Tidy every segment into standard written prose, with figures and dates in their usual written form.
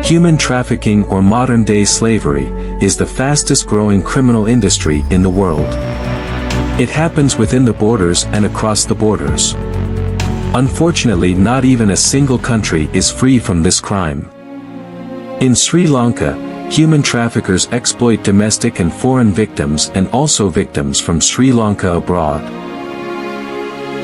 Human trafficking, or modern-day slavery, is the fastest-growing criminal industry in the world. It happens within the borders and across the borders. Unfortunately, not even a single country is free from this crime. In Sri Lanka, human traffickers exploit domestic and foreign victims and also victims from Sri Lanka abroad.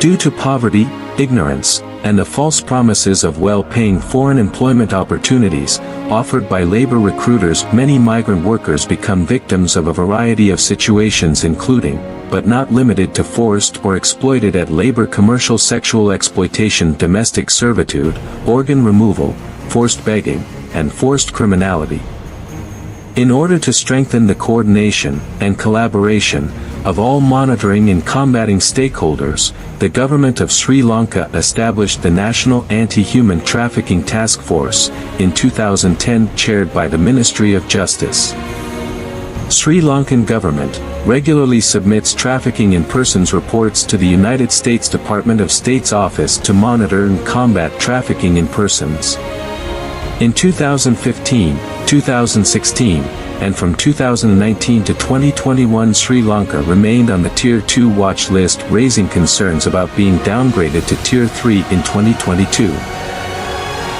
Due to poverty, ignorance, and the false promises of well-paying foreign employment opportunities offered by labor recruiters, many migrant workers become victims of a variety of situations, including, but not limited to, forced or exploited at labor, commercial sexual exploitation, domestic servitude, organ removal, forced begging, and forced criminality. In order to strengthen the coordination and collaboration of all monitoring and combating stakeholders, the government of Sri Lanka established the National Anti-Human Trafficking Task Force in 2010, chaired by the Ministry of Justice. Sri Lankan government regularly submits trafficking in persons reports to the United States Department of State's Office to monitor and combat trafficking in persons. In 2015, 2016, and from 2019 to 2021, Sri Lanka remained on the Tier 2 watch list, raising concerns about being downgraded to Tier 3 in 2022.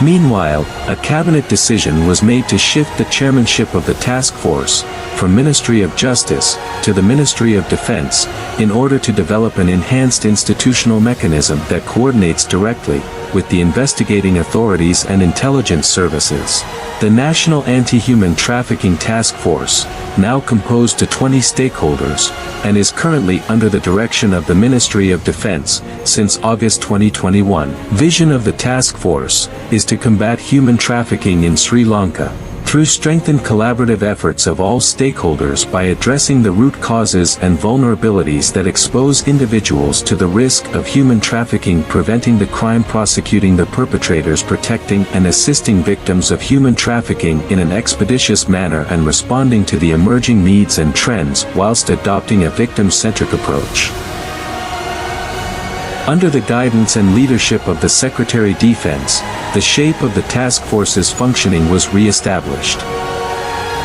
Meanwhile, a cabinet decision was made to shift the chairmanship of the task force from Ministry of Justice to the Ministry of Defense in order to develop an enhanced institutional mechanism that coordinates directly with the investigating authorities and intelligence services. The National Anti-Human Trafficking Task Force, now composed to 20 stakeholders, and is currently under the direction of the Ministry of Defense since August 2021. Vision of the task force is to combat human trafficking in Sri Lanka through strengthened collaborative efforts of all stakeholders by addressing the root causes and vulnerabilities that expose individuals to the risk of human trafficking, preventing the crime, prosecuting the perpetrators, protecting and assisting victims of human trafficking in an expeditious manner, and responding to the emerging needs and trends whilst adopting a victim-centric approach. Under the guidance and leadership of the Secretary Defense, the shape of the task force's functioning was re-established.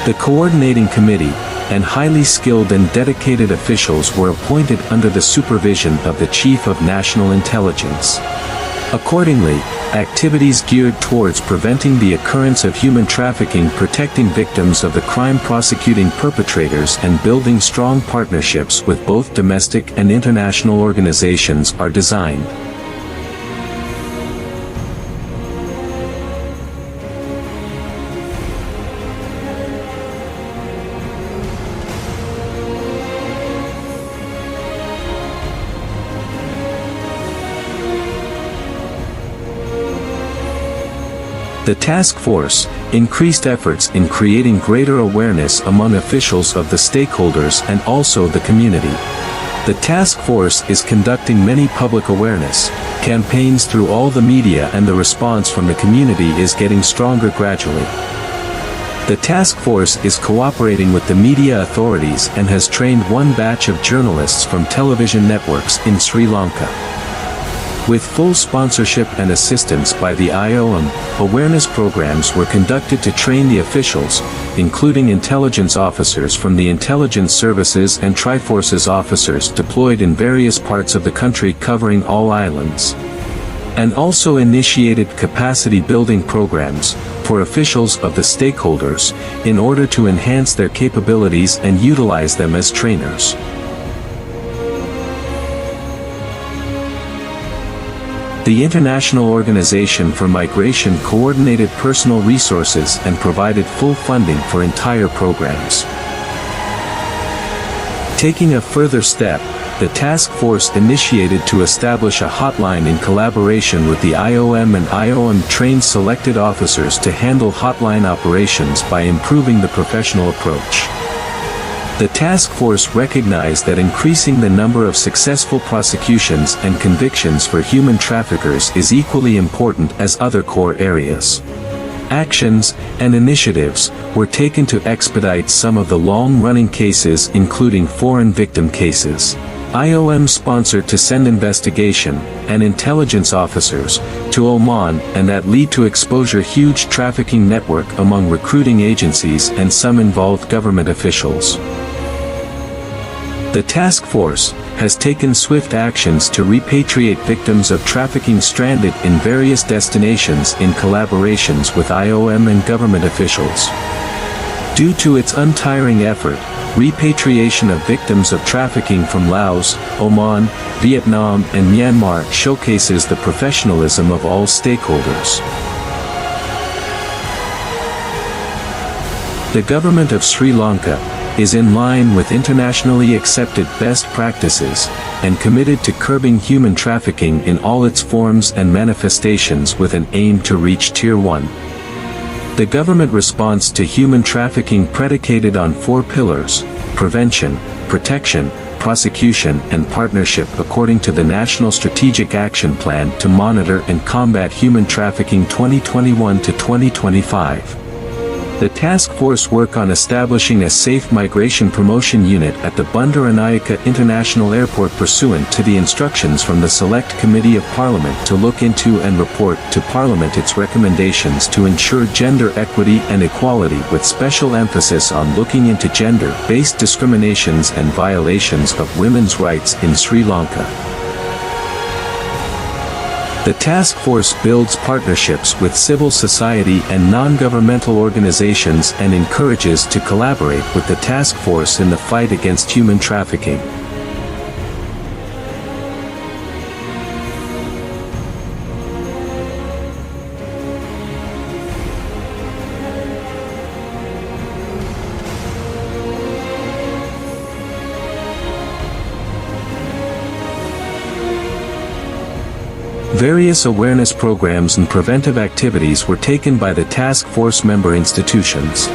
The coordinating committee and highly skilled and dedicated officials were appointed under the supervision of the Chief of National Intelligence. Accordingly, activities geared towards preventing the occurrence of human trafficking, protecting victims of the crime, prosecuting perpetrators, and building strong partnerships with both domestic and international organizations are designed. The task force increased efforts in creating greater awareness among officials of the stakeholders and also the community. The task force is conducting many public awareness campaigns through all the media, and the response from the community is getting stronger gradually. The task force is cooperating with the media authorities and has trained one batch of journalists from television networks in Sri Lanka. With full sponsorship and assistance by the IOM, awareness programs were conducted to train the officials, including intelligence officers from the intelligence services and Triforces officers deployed in various parts of the country covering all islands. And also initiated capacity building programs for officials of the stakeholders in order to enhance their capabilities and utilize them as trainers. The International Organization for Migration coordinated personal resources and provided full funding for entire programs. Taking a further step, the task force initiated to establish a hotline in collaboration with the IOM, and IOM trained selected officers to handle hotline operations by improving the professional approach. The task force recognized that increasing the number of successful prosecutions and convictions for human traffickers is equally important as other core areas. Actions and initiatives were taken to expedite some of the long-running cases, including foreign victim cases. IOM sponsored to send investigation and intelligence officers to Oman, and that lead to exposure huge trafficking network among recruiting agencies and some involved government officials. The task force has taken swift actions to repatriate victims of trafficking stranded in various destinations in collaborations with IOM and government officials. Due to its untiring effort, repatriation of victims of trafficking from Laos, Oman, Vietnam and Myanmar showcases the professionalism of all stakeholders. The government of Sri Lanka is in line with internationally accepted best practices and committed to curbing human trafficking in all its forms and manifestations with an aim to reach Tier 1. The government response to human trafficking predicated on 4 pillars: prevention, protection, prosecution and partnership according to the National Strategic Action Plan to Monitor and Combat Human Trafficking 2021 to 2025. The task force work on establishing a safe migration promotion unit at the Bandaranaike International Airport pursuant to the instructions from the Select Committee of Parliament to look into and report to Parliament its recommendations to ensure gender equity and equality with special emphasis on looking into gender-based discriminations and violations of women's rights in Sri Lanka. The task force builds partnerships with civil society and non-governmental organizations and encourages to collaborate with the task force in the fight against human trafficking. Various awareness programs and preventive activities were taken by the task force member institutions.